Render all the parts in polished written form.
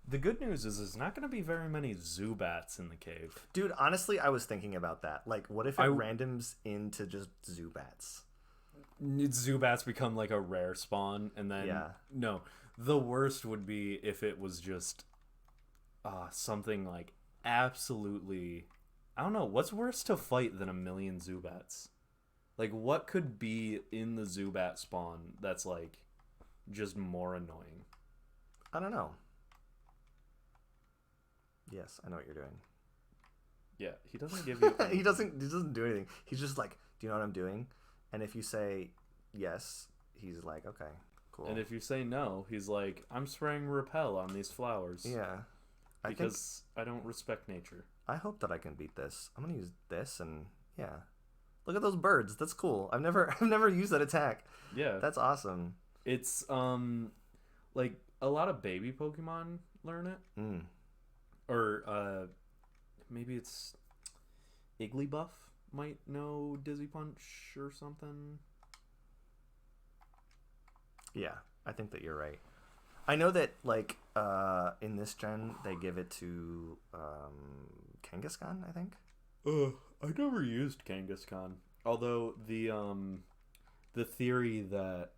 The good news is there's not going to be very many Zubats in the cave. Dude, honestly, I was thinking about that. Like, what if it randoms into just Zubats? Zubats become like a rare spawn, and then no, the worst would be if it was just something like absolutely, I don't know, what's worse to fight than a million Zubats? Like, what could be in the Zubat spawn that's like just more annoying? I don't know. Yes, I know what you're doing. Yeah, he doesn't give you he doesn't do anything. He's just like, do you know what I'm doing? And if you say yes, he's like, okay, cool. And if you say no, he's like, I'm spraying repel on these flowers. Yeah. Because I don't respect nature. I hope that I can beat this. I'm gonna use this, and yeah. Look at those birds. That's cool. I've never used that attack. Yeah. That's awesome. It's like a lot of baby Pokemon learn it. Mm. Or maybe it's Igglybuff might know Dizzy Punch or something. Yeah, I think that you're right. I know that like in this gen they give it to Kangaskhan, I think. I never used Kangaskhan. Although the theory that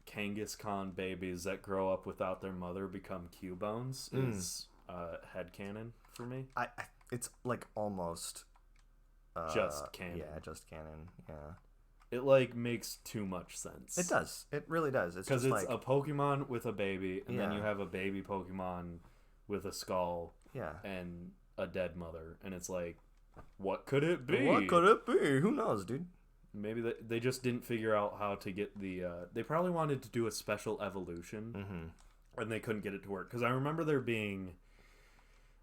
Kangaskhan babies that grow up without their mother become Cubones is headcanon for me. It's like almost just canon. Yeah, just canon. Yeah. It like makes too much sense. It does. It really does. It's because it's like a Pokemon with a baby, and then Yeah. you have a baby Pokemon with a skull, yeah. and a dead mother, and it's like, what could it be? What could it be? Who knows, dude? Maybe they just didn't figure out how to get the. They probably wanted to do a special evolution, and they couldn't get it to work. Because I remember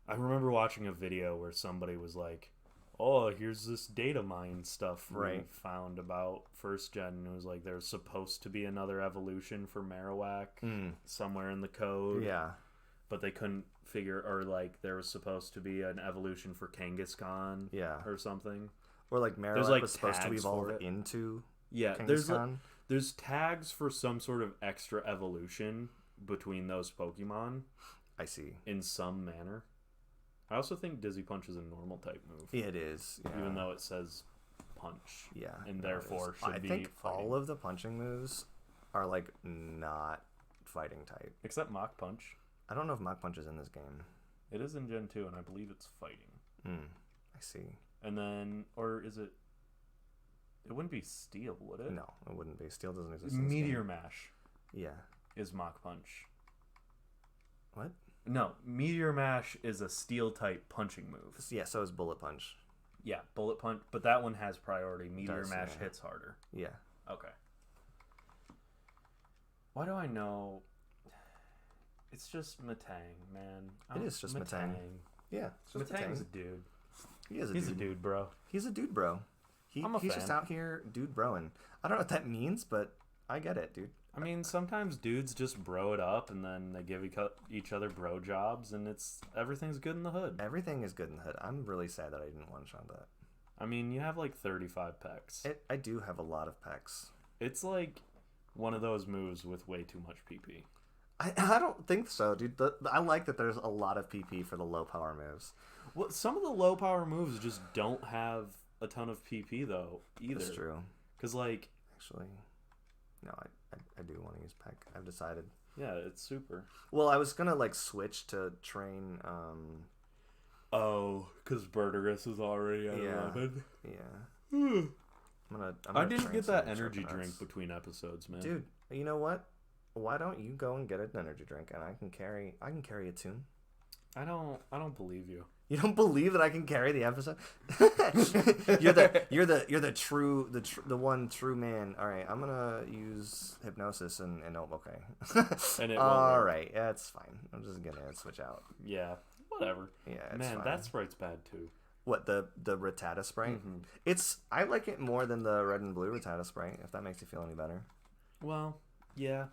I remember watching a video where somebody was like, "Oh, here's this data mine stuff we found about first gen." And it was like there's supposed to be another evolution for Marowak somewhere in the code. Yeah. But they couldn't figure, or like there was supposed to be an evolution for Kangaskhan. Yeah. Or something. Or like Marowak like was supposed to tags evolve for it. into Kangaskhan. Kangaskhan. There's tags for some sort of extra evolution between those Pokemon. I see. In some manner. I also think Dizzy Punch is a normal type move. Yeah, it is. Yeah. Even though it says punch. Yeah. And therefore should be I think fighting. all of the punching moves are like not fighting type. Except Mach Punch. I don't know if Mach Punch is in this game. It is in Gen 2, and I believe it's fighting. I see. And then, or is it... It wouldn't be Steel, would it? No, it wouldn't be. Steel doesn't exist in this Meteor game. Mash. Yeah. Is Mach Punch. What? No, Meteor Mash is a Steel-type punching move. Yeah, so is Bullet Punch. Yeah, Bullet Punch, but that one has priority. Meteor Does, Mash yeah. hits harder. Yeah. Okay. Why do I know... It's just Matang, man. It is just Matang. Yeah, it's just Matang's Matang. a dude. He's a dude, bro. He's a dude, bro. He's just out here dude broing. I don't know what that means, but I get it, dude. I mean, sometimes dudes just bro it up, and then they give each other bro jobs, and everything's good in the hood. Everything is good in the hood. I'm really sad that I didn't one-shot that. I mean, you have like 35 pecs. I do have a lot of pecs. It's like one of those moves with way too much PP. I don't think so, dude. I like that there's a lot of PP for the low power moves. Well, some of the low power moves just don't have a ton of PP though either. That's true. Because like, actually, no, I do want to use Peck. I've decided. Yeah, it's super. Well, I was gonna like switch to train. Oh, because Bertigus is already at 11. Yeah. I'm gonna I didn't get that some energy Sharpenouts. drink between episodes, man. Dude, you know what? Why don't you go and get an energy drink and I can carry a tune? I don't believe you. You don't believe that I can carry the episode? you're the one true man. All right, I'm gonna use hypnosis and oh, okay. And it all right, yeah, it's fine. I'm just gonna switch out. Yeah, whatever. Yeah, it's man, fine. that sprite's bad too. What, the Rattata Sprite? I like it more than the red and blue Rattata Sprite. If that makes you feel any better. Well, yeah.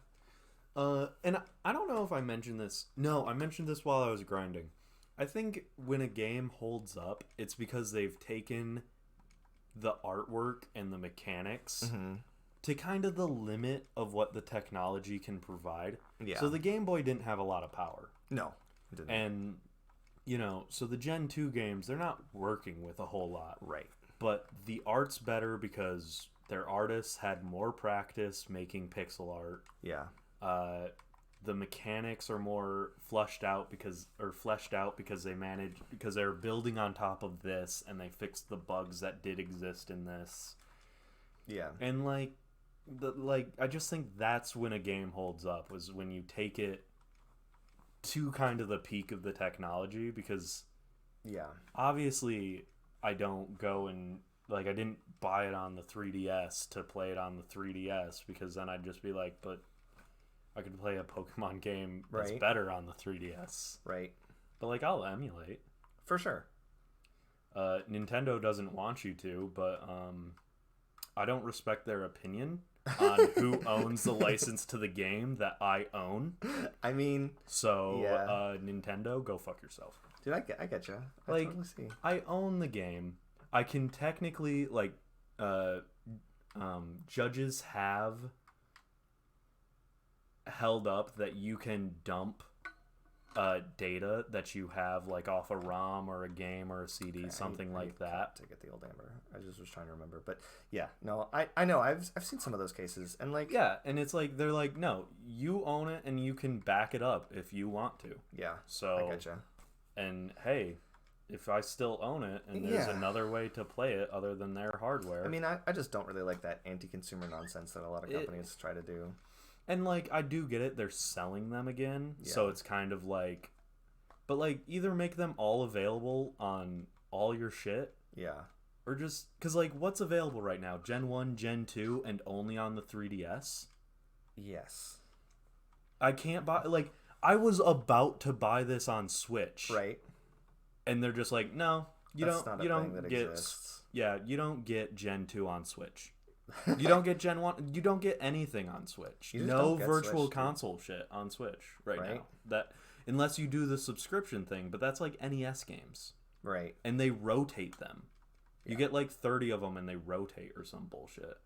And I don't know if I mentioned this. No, I mentioned this while I was grinding. I think when a game holds up, it's because they've taken the artwork and the mechanics to kind of the limit of what the technology can provide. Yeah. So the Game Boy didn't have a lot of power. No, it didn't. And, you know, so the Gen 2 games, they're not working with a whole lot. Right. But the art's better because their artists had more practice making pixel art. Yeah. The mechanics are more fleshed out because they're building on top of this, and they fixed the bugs that did exist in this. Yeah. And I just think that's when a game holds up, was when you take it to kind of the peak of the technology, because obviously I don't go and I didn't buy it on the 3DS to play it on the 3DS, because then I'd just be like, but I could play a Pokemon game that's better on the 3DS. Right. But I'll emulate. For sure. Nintendo doesn't want you to, but I don't respect their opinion on who owns the license to the game that I own. I mean, so Nintendo, go fuck yourself. Dude, I get you. I totally see. I own the game. I can technically judges have held up that you can dump data that you have off a ROM or a game or a CD, something like that. To get the old Amber, I just was trying to remember, but yeah, no, I know I've seen some of those cases, and and it's they're no, you own it and you can back it up if you want to. Yeah, so I getcha. And hey, if I still own it and there's another way to play it other than their hardware, I mean, I just don't really like that anti-consumer nonsense that a lot of companies try to do. And I do get it, they're selling them again, so it's kind of but either make them all available on all your shit, or just because what's available right now? Gen 1, Gen 2, and only on the 3DS. Yes, I can't buy I was about to buy this on Switch, right? And they're just no, you don't get exists. Yeah, you don't get Gen 2 on Switch. You don't get Gen 1. You don't get anything on Switch. No virtual console shit on Switch right now. That unless you do the subscription thing, but that's NES games. Right. And they rotate them. You get 30 of them and they rotate or some bullshit.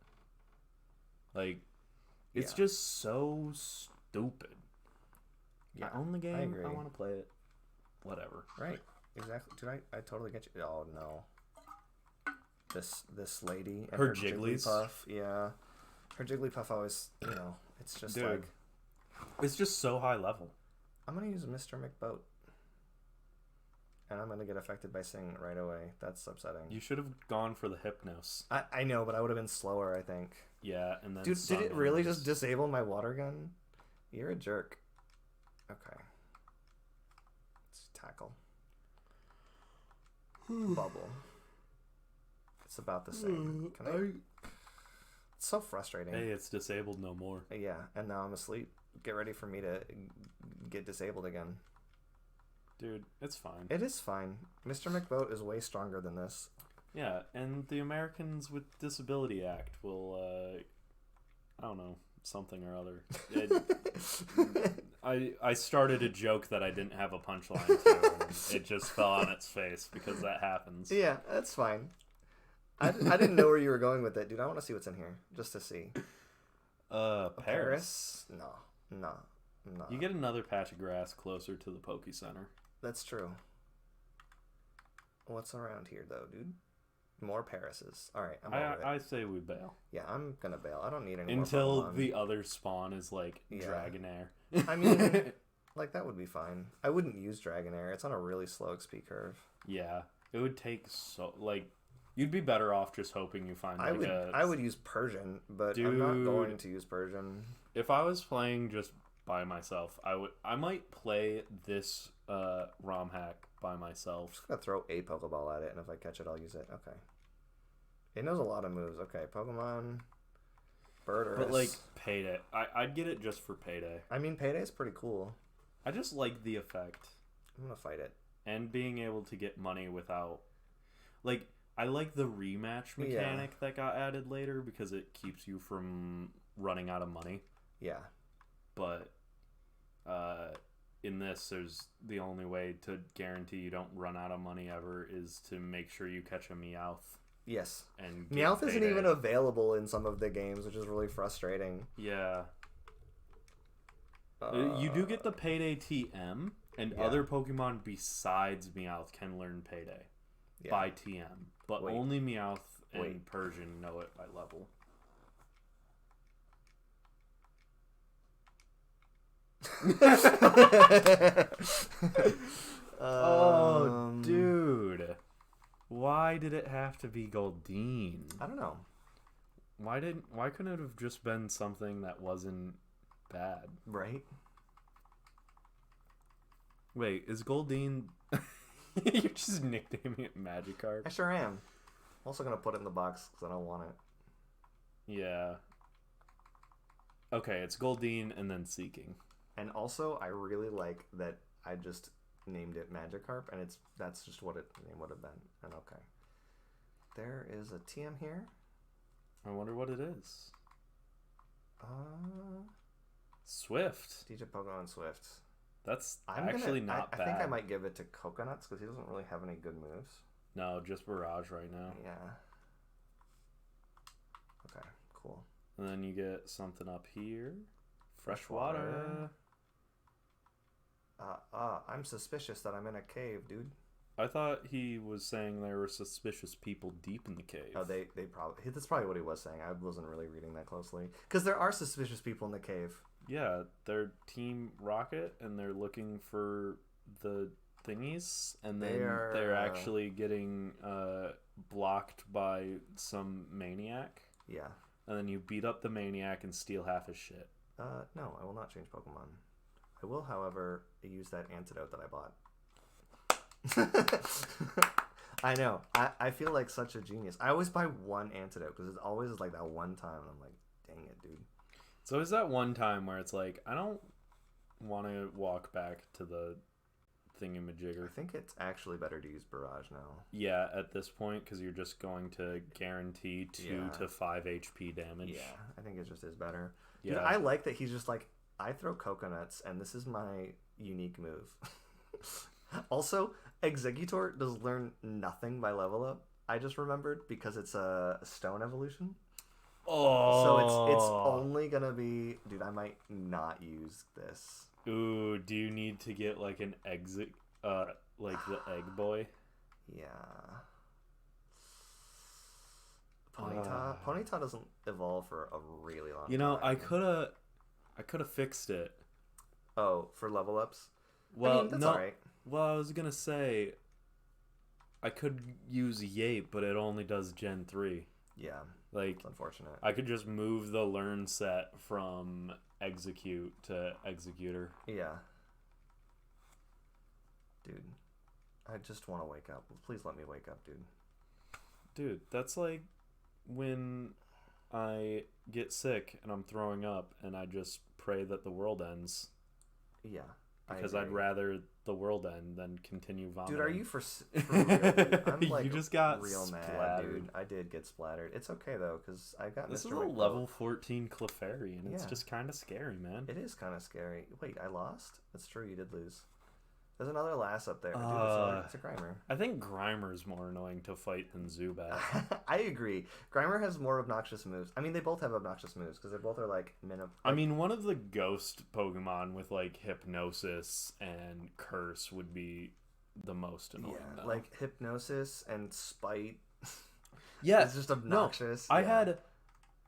It's just so stupid. Yeah, I own the game. I want to play it. Whatever. Right. Exactly. Dude, I totally get you. Oh no. This lady and her Jigglypuff. Yeah. Her Jigglypuff always, it's just it's just so high level. I'm going to use Mr. McBoat. And I'm going to get affected by singing it right away. That's upsetting. You should have gone for the Hypnos. I know, but I would have been slower, I think. Yeah, and then Dude, did it really just disable my water gun? You're a jerk. Okay. Let's tackle. Bubble. It's about the same. Can I? It's so frustrating. Hey, it's disabled no more. Yeah, and now I'm asleep. Get ready for me to get disabled again. Dude, it's fine. It is fine. Mr. McBoat is way stronger than this. Yeah, and the Americans with Disability Act will, I don't know, something or other. I started a joke that I didn't have a punchline to, and it just fell on its face because that happens. Yeah, that's fine. I didn't know where you were going with it, dude. I want to see what's in here, just to see. Paris? No. You get another patch of grass closer to the Poke Center. That's true. What's around here, though, dude? More Parises. All right, I'm over it. I say we bail. Yeah, I'm gonna bail. I don't need any until more Pokemon. The other spawn is Dragonair. I mean, that would be fine. I wouldn't use Dragonair. It's on a really slow XP curve. Yeah, it would take so you'd be better off just hoping you find. I would use Persian, but dude, I'm not going to use Persian. If I was playing just by myself, I might play this ROM hack by myself. I'm just gonna throw a Pokeball at it, and if I catch it, I'll use it. Okay. It knows a lot of moves. Okay, Pokemon, Birdurus. But Payday, I'd get it just for Payday. I mean, Payday's pretty cool. I just like the effect. I'm gonna fight it. And being able to get money without, I like the rematch mechanic that got added later because it keeps you from running out of money. Yeah. But in this, there's the only way to guarantee you don't run out of money ever is to make sure you catch a Meowth. Yes. And Meowth isn't Payday. even available in some of the games, which is really frustrating. Yeah. You do get the Payday TM, and other Pokemon besides Meowth can learn Payday by TM, but only Meowth and Persian know it by level. Oh, dude. Why did it have to be Goldeen? I don't know. Why couldn't it have just been something that wasn't bad? Right? Wait, is Goldeen... You're just nicknaming it Magikarp? I sure am. I'm also going to put it in the box because I don't want it. Yeah. Okay, it's Goldeen and then Seeking. And also, I really like that I just named it Magikarp, and that's just what its name would have been. And okay. There is a TM here. I wonder what it is. Swift. DJ Pokemon Swift. That's actually not bad. I think I might give it to Coconuts because he doesn't really have any good moves. No, just Barrage right now. Yeah. Okay, cool. And then you get something up here. Fresh water. I'm suspicious that I'm in a cave, dude. I thought he was saying there were suspicious people deep in the cave. Oh, they probably... That's probably what he was saying. I wasn't really reading that closely. Because there are suspicious people in the cave. Yeah, they're Team Rocket, and they're looking for the thingies, and then they're actually getting blocked by some maniac. Yeah. And then you beat up the maniac and steal half his shit. No, I will not change Pokemon. I will, however, use that antidote that I bought. I know. I feel like such a genius. I always buy one antidote because it's always like that one time, and I'm like, dang it, dude. So is that one time where it's like, I don't want to walk back to the thingamajigger. I think it's actually better to use Barrage now. Yeah, at this point, because you're just going to guarantee 2 to 5 HP damage. Yeah, I think it just is better. Yeah. Dude, I like that he's just like, I throw Coconuts, and this is my unique move. Also, Exeggutor does learn nothing by level up. I just remembered because it's a stone evolution. Oh. So it's only gonna be, dude. I might not use this. Ooh, do you need to get like an exit, like the egg boy? Yeah. Ponyta doesn't evolve for a really long time. You know, I could have fixed it. Oh, for level ups? Well, I mean, that's no. alright. Well, I was gonna say I could use Yape, but it only does Gen 3. Yeah. Like, It's unfortunate. I could just move the learn set from Execute to Executor. Yeah. Dude. I just want to wake up. Please let me wake up, dude. Dude, that's like when I get sick and I'm throwing up and I just pray that the world ends. Yeah. Because I'd rather the world end than continue vomiting. Dude, are you for real? Dude? I'm like you just got real splattered. mad, dude. I did get splattered. It's okay though, because I got This Mr. is a McBoat. level 14 Clefairy, and it's Yeah. just kind of scary, man. It is kind of scary. Wait, I lost? That's true, you did lose. There's another Lass up there. Dude, it's a Grimer. I think Grimer's more annoying to fight than Zubat. I agree. Grimer has more obnoxious moves. I mean, they both have obnoxious moves, because they both are like I mean, one of the ghost Pokemon with like Hypnosis and Curse would be the most annoying. Yeah, though. like Hypnosis and Spite. Yeah, it's just obnoxious. No,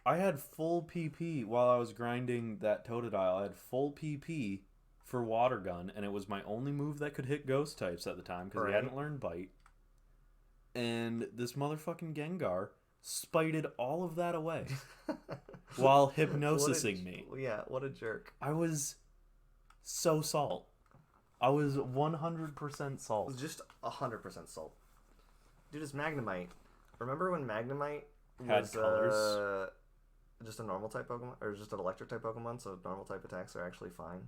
I had full PP while I was grinding that Totodile. I had full PP for Water Gun, and it was my only move that could hit ghost types at the time because he hadn't learned Bite. And this motherfucking Gengar spited all of that away while hypnosising me. Yeah, what a jerk. I was so salt. I was 100% salt. Just 100% salt. Dude, it's Magnemite. Remember when Magnemite Had was colors? just a normal type Pokemon? Or just an electric type Pokemon, so normal type attacks are actually fine?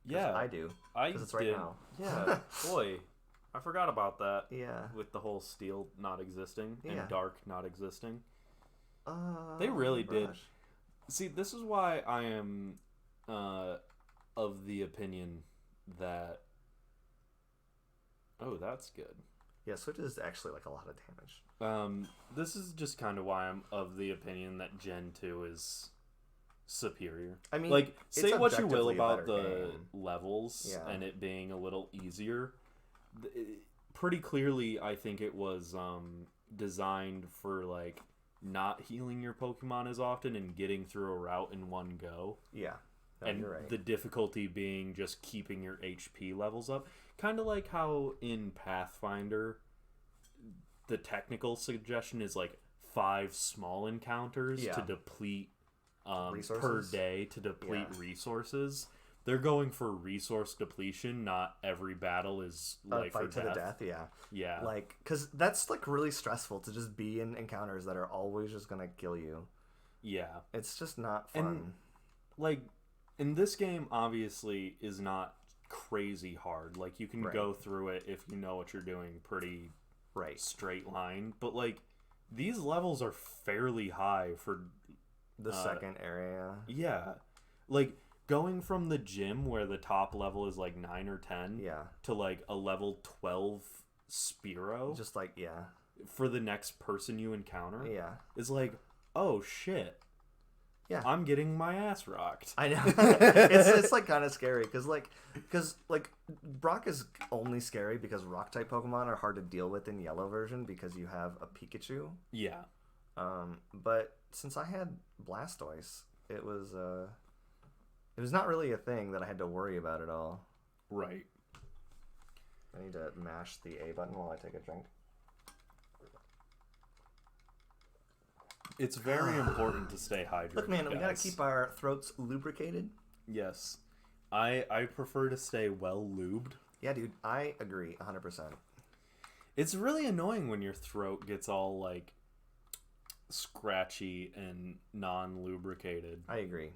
Yeah. I do. Because it's right now. Yeah. Boy, I forgot about that. Yeah. With the whole steel not existing Yeah. and dark not existing. They really did. See, this is why I am of the opinion that... Oh, that's good. Yeah, Switch is actually like a lot of damage. This is just kind of why I'm of the opinion that Gen 2 is superior. I mean, like, say what you will objectively a about better the game. levels Yeah. and it being a little easier. Pretty clearly, I think it was designed for like not healing your Pokemon as often and getting through a route in one go. Yeah. No, And you're right. the difficulty being just keeping your HP levels up. Kind of like how in Pathfinder, the technical suggestion is like 5 small encounters to deplete per day to deplete resources. They're going for resource depletion, not every battle is like fight for to death. the death, yeah. Yeah. Like, because that's like really stressful to just be in encounters that are always just gonna kill you. Yeah. It's just not fun. And, like, in this game, obviously, is not crazy hard. Like, you can go through it if you know what you're doing pretty straight line. But, like, these levels are fairly high for... The second area. Yeah. Like, going from the gym where the top level is, like, 9 or 10 to, like, a level 12 Spearow. Just, like, for the next person you encounter. Yeah. Is like, oh, shit. Yeah, I'm getting my ass rocked. I know. it's like kind of scary because Brock is only scary because rock type Pokemon are hard to deal with in yellow version because you have a Pikachu. Yeah. But since I had Blastoise, it was not really a thing that I had to worry about at all. Right. I need to mash the A button while I take a drink. It's very important to stay hydrated. Look, man, guys. we gotta keep our throats lubricated. Yes. I prefer to stay well lubed. Yeah, dude, I agree 100%. It's really annoying when your throat gets all, like, scratchy and non-lubricated. I agree.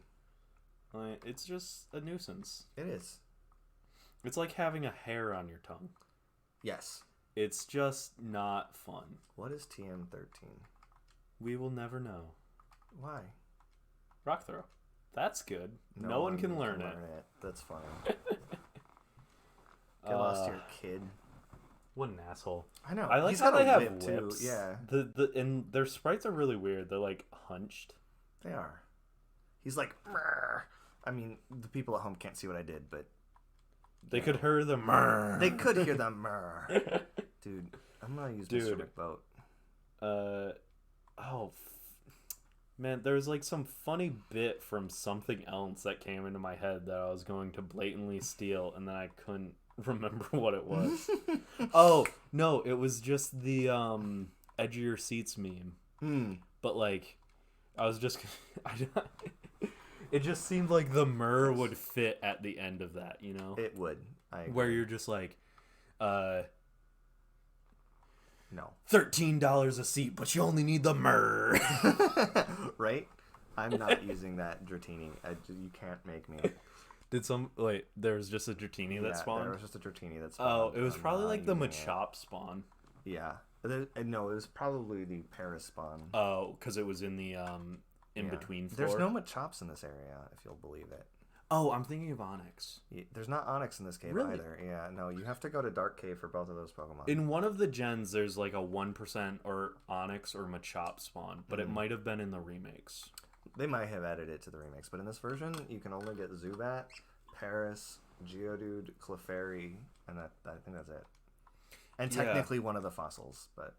It's just a nuisance. It is. It's like having a hair on your tongue. Yes. It's just not fun. What is TM13? We will never know. Why? Rock throw. That's good. No one can learn it. That's funny. Get lost here, kid. What an asshole. I know. I like He's how got they a have whip, lips. too. Yeah. And their sprites are really weird. They're like hunched. They are. He's like, "Mrr." I mean, the people at home can't see what I did, but they could hear the murr. They could hear the murr. Dude, I'm gonna use Mr. McBoat. Man, there's like some funny bit from something else that came into my head that I was going to blatantly steal, and then I couldn't remember what it was. Oh, no, it was just the edge of your seats meme. But like, I was just... it just seemed like the murr would fit at the end of that, you know? It would. I agree. Where you're just like, no. $13 a seat, but you only need the myrrh. Right? I'm not using that Dratini. You can't make me. There was just a Dratini that spawned? There was just a Dratini that spawned. Oh, it was probably like the Machop spawn. Yeah. No, it was probably the Paris spawn. Oh, because it was in the in-between floor. There's no Machops in this area, if you'll believe it. Oh, I'm thinking of Onyx. There's not Onyx in this cave either. Yeah, no, you have to go to Dark Cave for both of those Pokemon. In one of the gens, there's like a 1% or Onyx or Machop spawn, but it might have been in the remakes. They might have added it to the remakes, but in this version, you can only get Zubat, Paris, Geodude, Clefairy, and I think that's it. And technically one of the fossils, but...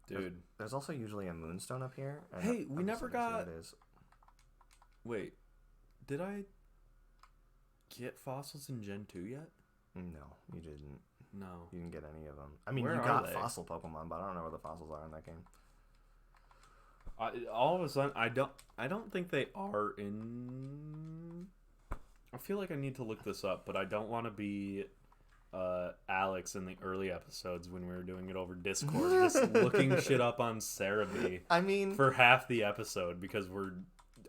Dude. There's also usually a Moonstone up here. Hey, we never got... It is. Wait. Did I get fossils in Gen 2 yet? No, you didn't. No. You didn't get any of them. I mean, Where you are got they? fossil Pokemon, but I don't know where the fossils are in that game. All of a sudden, I don't think they are in... I feel like I need to look this up, but I don't want to be Alex in the early episodes when we were doing it over Discord, just looking shit up on Cerebi. I mean... For half the episode, because we're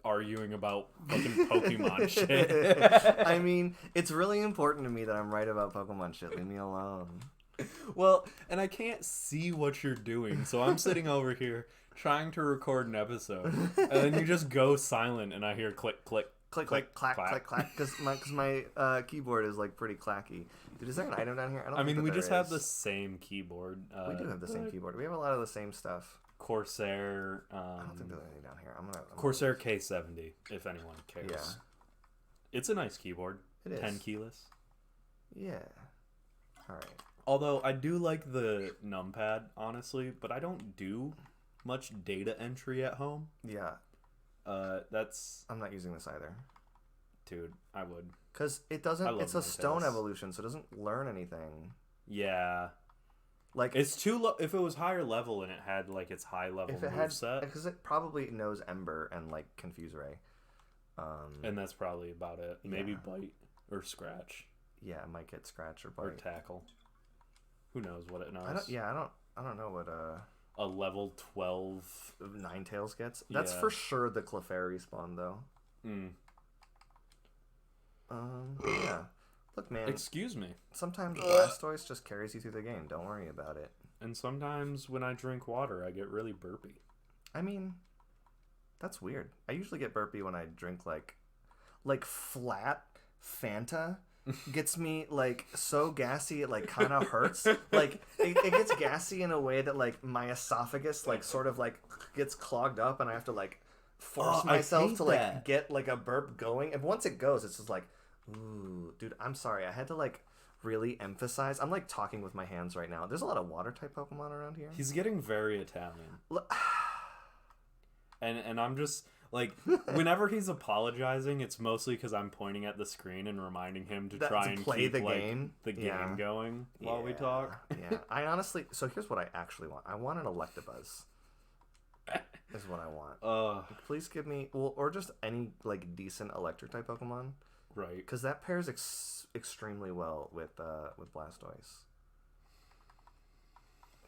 arguing about fucking Pokemon shit. I mean, it's really important to me that I'm right about Pokemon shit. Leave me alone. Well, and I can't see what you're doing, so I'm sitting over here trying to record an episode, and then you just go silent, and I hear click, click, click, Click, clack, clack. click, clack, because my keyboard is like pretty clacky. Dude, is there an item down here? I mean, we just have the same keyboard. We do have the same keyboard. We have a lot of the same stuff. Corsair. I don't think there's anything down here. I'm Corsair K70, if anyone cares. Yeah. It's a nice keyboard. It is. 10 keyless. Yeah. All right. Although I do like the numpad, honestly, but I don't do much data entry at home. Yeah. That's... I'm not using this either. Dude, I would. Because it doesn't... It's a Nintendo's. stone evolution, so it doesn't learn anything. Yeah. Like... It's too low. If it was higher level and it had, like, its high level moveset... Because it probably knows Ember and, like, Confuse Ray. And that's probably about it. Maybe Yeah. Bite or Scratch. Yeah, it might get Scratch or Bite. Or Tackle. Who knows what it knows? I don't know what A level 12... Ninetales gets. That's Yeah. for sure the Clefairy spawn, though. Mm. Yeah. Look, man. Excuse me. Sometimes Blastoise just carries you through the game. Don't worry about it. And sometimes when I drink water, I get really burpy. I mean, that's weird. I usually get burpy when I drink like flat Fanta. Gets me like so gassy it like kind of hurts. Like it gets gassy in a way that like my esophagus like sort of like gets clogged up, and I have to like force myself to like get like a burp going. And once it goes, it's just like, ooh, dude, I'm sorry. I had to like really emphasize. I'm like talking with my hands right now. There's a lot of water type Pokemon around here. He's getting very Italian. And I'm just like, whenever he's apologizing, it's mostly because I'm pointing at the screen and reminding him to try and play keep the like, game. the game going while we talk. Yeah, I honestly. So here's what I actually want. I want an Electabuzz. Is what I want. Please give me or just any like decent electric type Pokemon. Right. Because that pairs extremely well with Blastoise.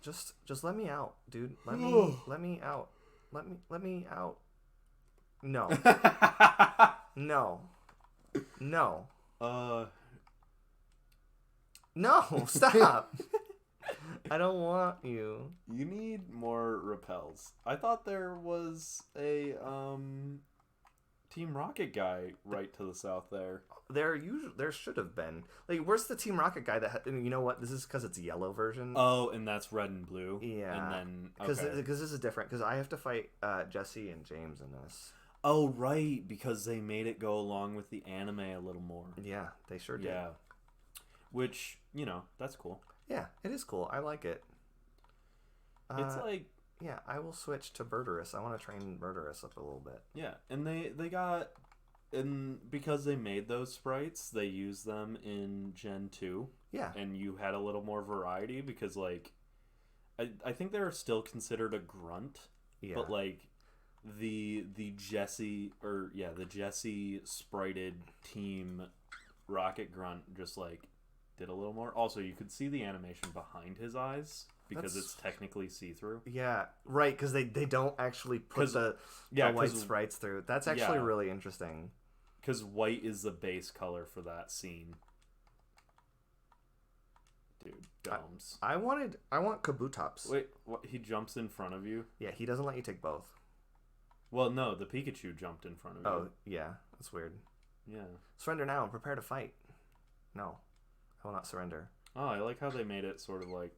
Just let me out, dude. Let me out. Let me out. No. No. No. No, stop. I don't want you. You need more repels. I thought there was a Team Rocket guy right to the south there. There should have been. Like, where's the Team Rocket guy that? You know what? This is because it's yellow version. Oh, and that's red and blue. Yeah. And then because this is different. Because I have to fight Jesse and James in this. Oh, right, because they made it go along with the anime a little more. Yeah, they sure did. Yeah. Which, that's cool. Yeah, it is cool. I like it. It's like... Yeah, I will switch to Murderous. I want to train Murderous up a little bit. Yeah, and they got... And because they made those sprites, they used them in Gen 2. Yeah. And you had a little more variety because, like... I think they're still considered a grunt. Yeah. But, like... The Jesse sprited Team Rocket Grunt just like did a little more. Also, you could see the animation behind his eyes because it's technically see-through. Yeah, right, because they don't actually put the white sprites through. That's actually really interesting. Because white is the base color for that scene. Dude, domes. I want Kabutops. Wait, what? He jumps in front of you? Yeah, he doesn't let you take both. Well, no, the Pikachu jumped in front of you. Oh, yeah. That's weird. Yeah. Surrender now and prepare to fight. No. I will not surrender. Oh, I like how they made it sort of like...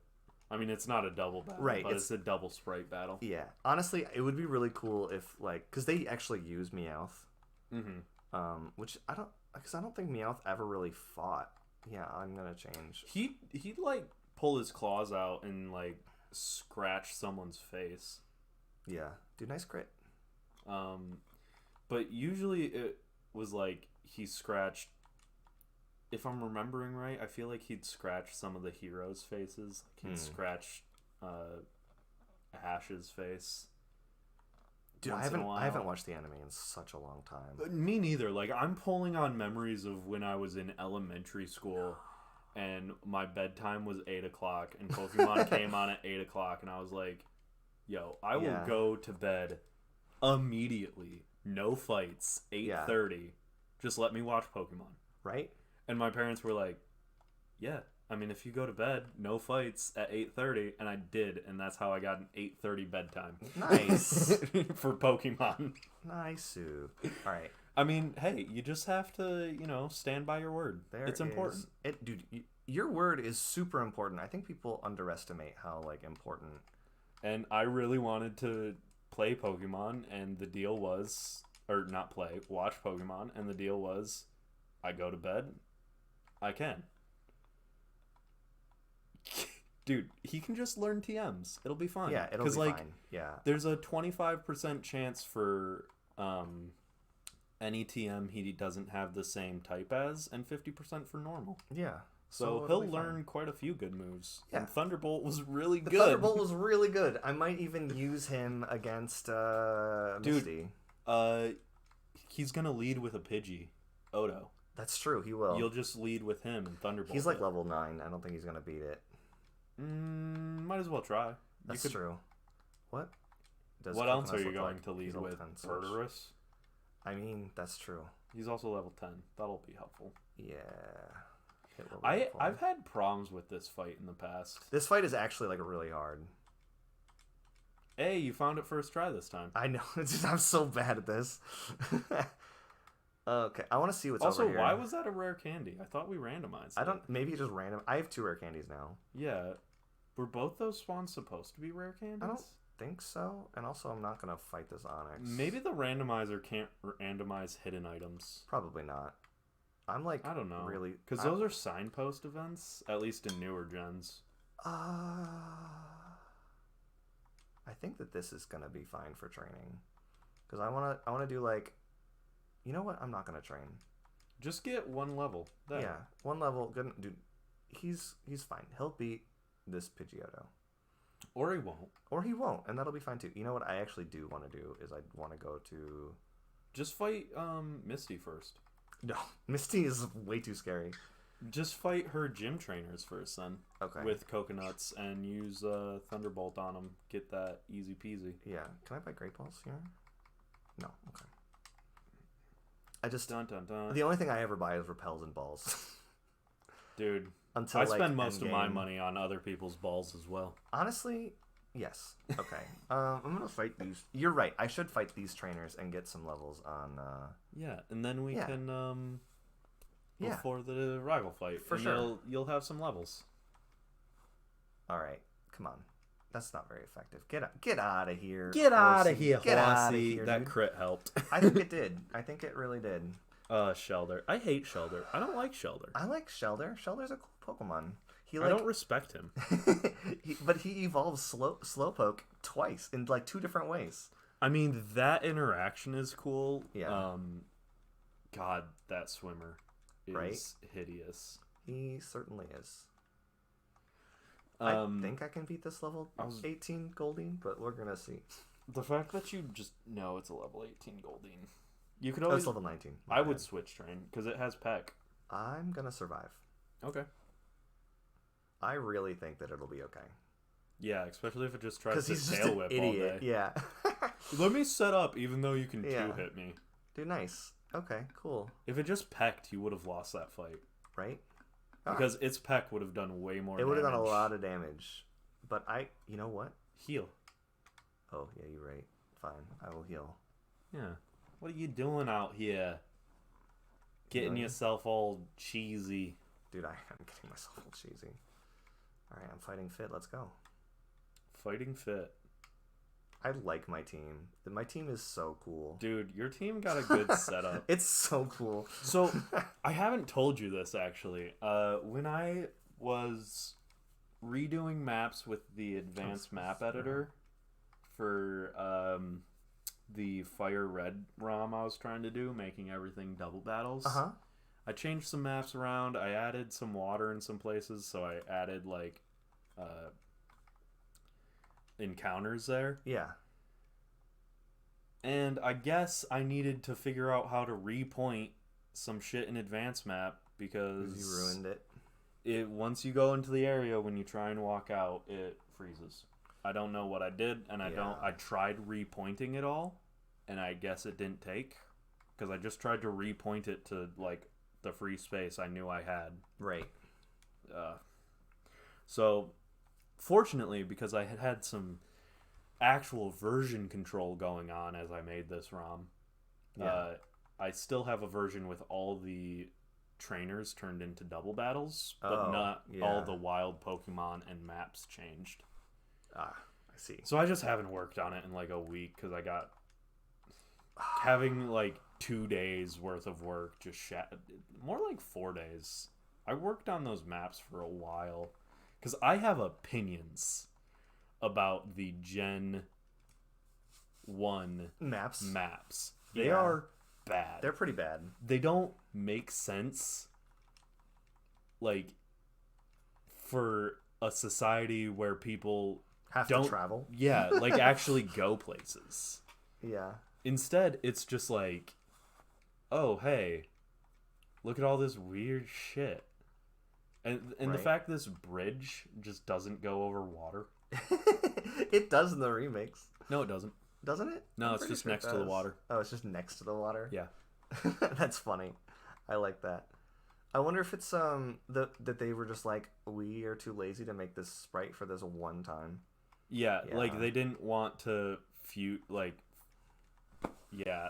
I mean, it's not a double battle, right, but it's a double sprite battle. Yeah. Honestly, it would be really cool if, like... Because they actually use Meowth. Mm-hmm. Which I don't... Because I don't think Meowth ever really fought. Yeah, I'm going to change. He'd, like, pull his claws out and, like, scratch someone's face. Yeah. Dude, nice crit. But usually it was like he scratched, if I'm remembering right, I feel like he'd scratch some of the heroes' faces. Like he'd scratch Ash's face. Dude, I haven't watched the anime in such a long time. Me neither. Like, I'm pulling on memories of when I was in elementary school and my bedtime was 8 o'clock and Pokemon came on at 8 o'clock and I was like, yo, I will go to bed immediately, no fights, 8:30. Just let me watch Pokemon. Right? And my parents were like, yeah, I mean, if you go to bed, no fights at 8:30, and I did, and that's how I got an 8:30 bedtime. Nice. For Pokemon. Nice. All right. I mean, hey, you just have to, stand by your word. It's important. Dude, your word is super important. I think people underestimate how like important. And I really wanted to play Pokemon, and the deal was, or not play, watch Pokemon, and the deal was, I go to bed, I can. Dude, he can just learn TMs. It'll be fine. Yeah, it'll be fine. Yeah. There's a 25% chance for any TM he doesn't have the same type as, and 50% for normal. Yeah. So he'll learn quite a few good moves. Yeah. And Thunderbolt was really good. Thunderbolt was really good. I might even use him against Misty. He's going to lead with a Pidgey, Odo. That's true, he will. You'll just lead with him and Thunderbolt. He's like level 9. I don't think he's going to beat it. Might as well try. That's true. What? What else are you going to lead with? Murderous? I mean, that's true. He's also level 10. That'll be helpful. Yeah. I've had problems with this fight in the past. This fight is actually like really hard. Hey, you found it first try this time. I know. I'm so bad at this. Okay, I want to see what's also, over here. Why was that a rare candy? I thought we randomized it. Maybe just random. I have 2 rare candies now. Yeah. Were both those spawns supposed to be rare candies? I don't think so. And also, I'm not going to fight this Onyx. Maybe the randomizer can't randomize hidden items. Probably not. I'm like, I don't know. Really? Because those are signpost events, at least in newer gens. I think that this is going to be fine for training. Because I want to do like, you know what? I'm not going to train. Just get 1 level. There. Yeah, 1 level. Good, dude. He's fine. He'll beat this Pidgeotto. Or he won't. Or he won't, and that'll be fine too. You know what I actually do want to do is I want to go to... Just fight Misty first. No, Misty is way too scary. Just fight her gym trainers first then. Okay. With coconuts and use Thunderbolt on them. Get that easy peasy. Yeah. Can I buy Great Balls here? No. Okay. I just... Dun, dun, dun. The only thing I ever buy is Repels and Balls. Dude. Until, I spend most of my money on other people's balls as well. Honestly, yes. Okay. I'm going to fight these. You're right. I should fight these trainers and get some levels on... Yeah, and then we can... Yeah. Before the rival fight. For sure. You'll have some levels. All right. Come on. That's not very effective. Get out of here. Get out of here, Get out of here, That dude. crit helped. I think it did. I think it really did. Shelder. I hate Shelder. I don't like Shelder. I like Shelder. Shelder's a cool Pokemon. I don't respect him. But he evolves Slowpoke twice in like 2 different ways. I mean, that interaction is cool. Yeah. God, that swimmer is hideous. He certainly is. I think I can beat this level 18 Goldeen, but we're gonna see. The fact that you just know it's a level 18 Goldeen. You could always... it's level 19. I would switch train, because it has Peck. I'm gonna survive. Okay. I really think that it'll be okay. Yeah, especially if it just tries to he's tail just whip an idiot. all day. Yeah. Let me set up, even though you can 2-hit me. Dude, nice. Okay, cool. If it just pecked, you would have lost that fight. Right? Because its peck would have done way more damage. It would have done a lot of damage. But you know what? Heal. Oh, yeah, you're right. Fine, I will heal. Yeah. What are you doing out here? Getting yourself all cheesy. Dude, I am getting myself all cheesy. Alright, I'm fighting Fit. Let's go. Fighting Fit. I like my team. My team is so cool. Dude, your team got a good setup. It's so cool. So, I haven't told you this, actually. When I was redoing maps with the advanced map editor for the Fire Red ROM I was trying to do, making everything double battles, I changed some maps around. I added some water in some places, so I added, like, encounters there. Yeah. And I guess I needed to figure out how to repoint some shit in advanced map because you ruined it. Once you go into the area, when you try and walk out, it freezes. I don't know what I did, and I tried repointing it all, and I guess it didn't take because I just tried to repoint it to like the free space I knew I had. Right. So fortunately, because I had some actual version control going on as I made this ROM, I still have a version with all the trainers turned into double battles, but Oh, not yeah. all the wild Pokemon and maps changed. Ah, I see. So I just haven't worked on it in like a week because I got having like 2 days worth of work just more like 4 days. I worked on those maps for a while because I have opinions about the Gen 1 maps. They are bad. They're pretty bad. They don't make sense, like, for a society where people Have don't to travel. Yeah, like actually go places. Yeah. Instead, it's just like, oh hey, look at all this weird shit, and the Right. fact this bridge just doesn't go over water. It does in the remakes, No, it doesn't. doesn't it? No, I'm it's pretty just sure it next to the does. water. Oh, it's just next to the water. Yeah. That's funny. I like that. I wonder if it's that they were just like, we are too lazy to make this sprite for this one time. Yeah, Yeah. like they didn't want to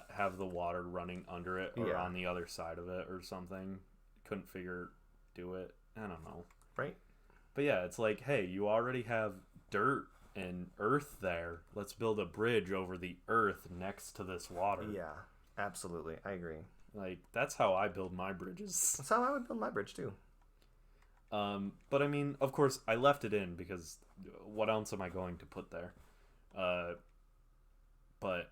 have the water running under it or Yeah. on the other side of it or something. Couldn't do it. I don't know. Right? But yeah, it's like, hey, you already have dirt and earth there. Let's build a bridge over the earth next to this water. Yeah, absolutely. I agree. Like, that's how I build my bridges. That's how I would build my bridge too. But I mean, of course, I left it in because what else am I going to put there? But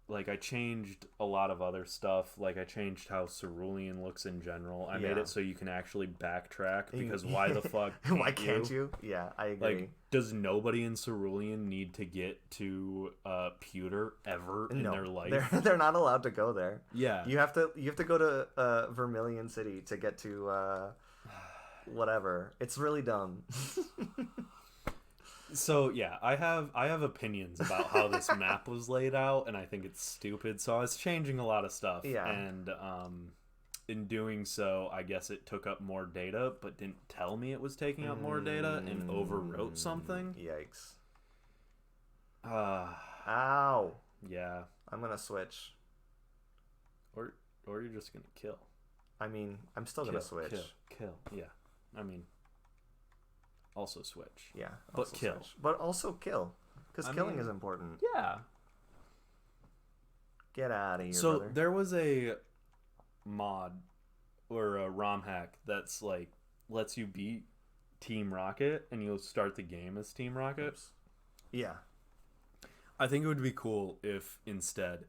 like I changed a lot of other stuff. Like I changed how Cerulean looks in general. I made Yeah. it so you can actually backtrack because why the fuck Why can't you? Yeah, I agree. Like, does nobody in Cerulean need to get to Pewter ever in their life? They're not allowed to go there. Yeah. You have to go to Vermilion City to get to whatever. It's really dumb. So yeah, I have opinions about how this map was laid out, and I think it's stupid. So I was changing a lot of stuff, Yeah. and in doing so, I guess it took up more data, but didn't tell me it was taking up more data and overwrote something. Yikes. Uh, Ow. yeah, I'm gonna switch. or you're just gonna kill. I mean, I'm still gonna switch. Kill. Yeah, I mean, also switch. Yeah. But also kill. switch. But also kill. Because I killing mean, is important. Yeah. Get out of here, So brother. there was a mod or a ROM hack that's like lets you beat Team Rocket and you'll start the game as Team Rocket. Oops. Yeah. I think it would be cool if instead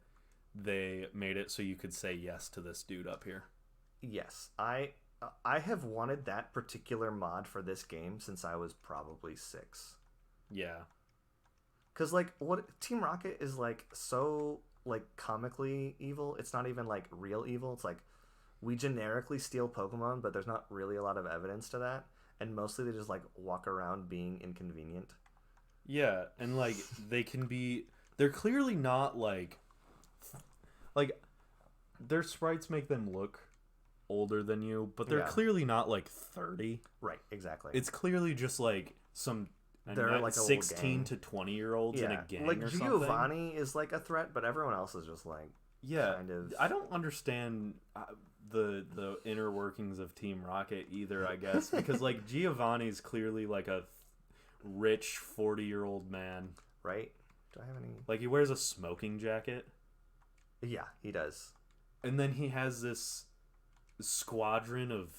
they made it so you could say yes to this dude up here. Yes. I have wanted that particular mod for this game since I was probably 6. Yeah. Because, like, what Team Rocket is, like, so, like, comically evil. It's not even, like, real evil. It's, like, we generically steal Pokemon, but there's not really a lot of evidence to that. And mostly they just, like, walk around being inconvenient. Yeah, and, like, they're clearly not, like, their sprites make them look older than you, but they're Yeah. clearly not, like, 30. Right, exactly. It's clearly just, like, They're like a little 16 gang. to 20-year-olds in a gang like or something. Giovanni is like a threat, but everyone else is just like kind of. I don't understand the inner workings of Team Rocket either, I guess, because like Giovanni's clearly like a rich 40-year-old man. Right? Do I have any? Like he wears a smoking jacket, Yeah, he does. and then he has this squadron of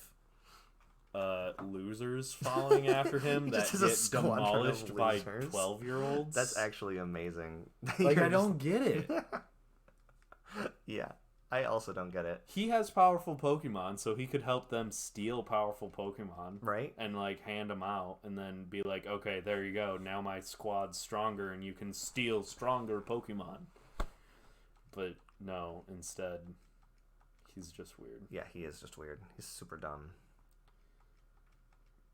losers following after him He that just has a get squadron of demolished by losers. 12-year-olds. That's actually amazing. like You're I don't get it. Yeah, I also don't get it. He has powerful Pokemon, so he could help them steal powerful Pokemon. Right? And, like, hand them out and then be like, okay, there you go. Now my squad's stronger and you can steal stronger Pokemon. But, no, instead, he's just weird. Yeah, he is just weird. He's super dumb.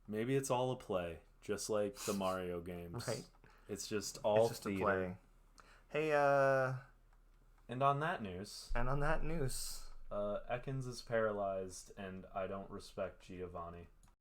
Maybe it's all a play, just like the Mario games. Right? It's just all It's just theater. a play. Hey, And on that news, and on that news, Ekans is paralyzed and I don't respect Giovanni.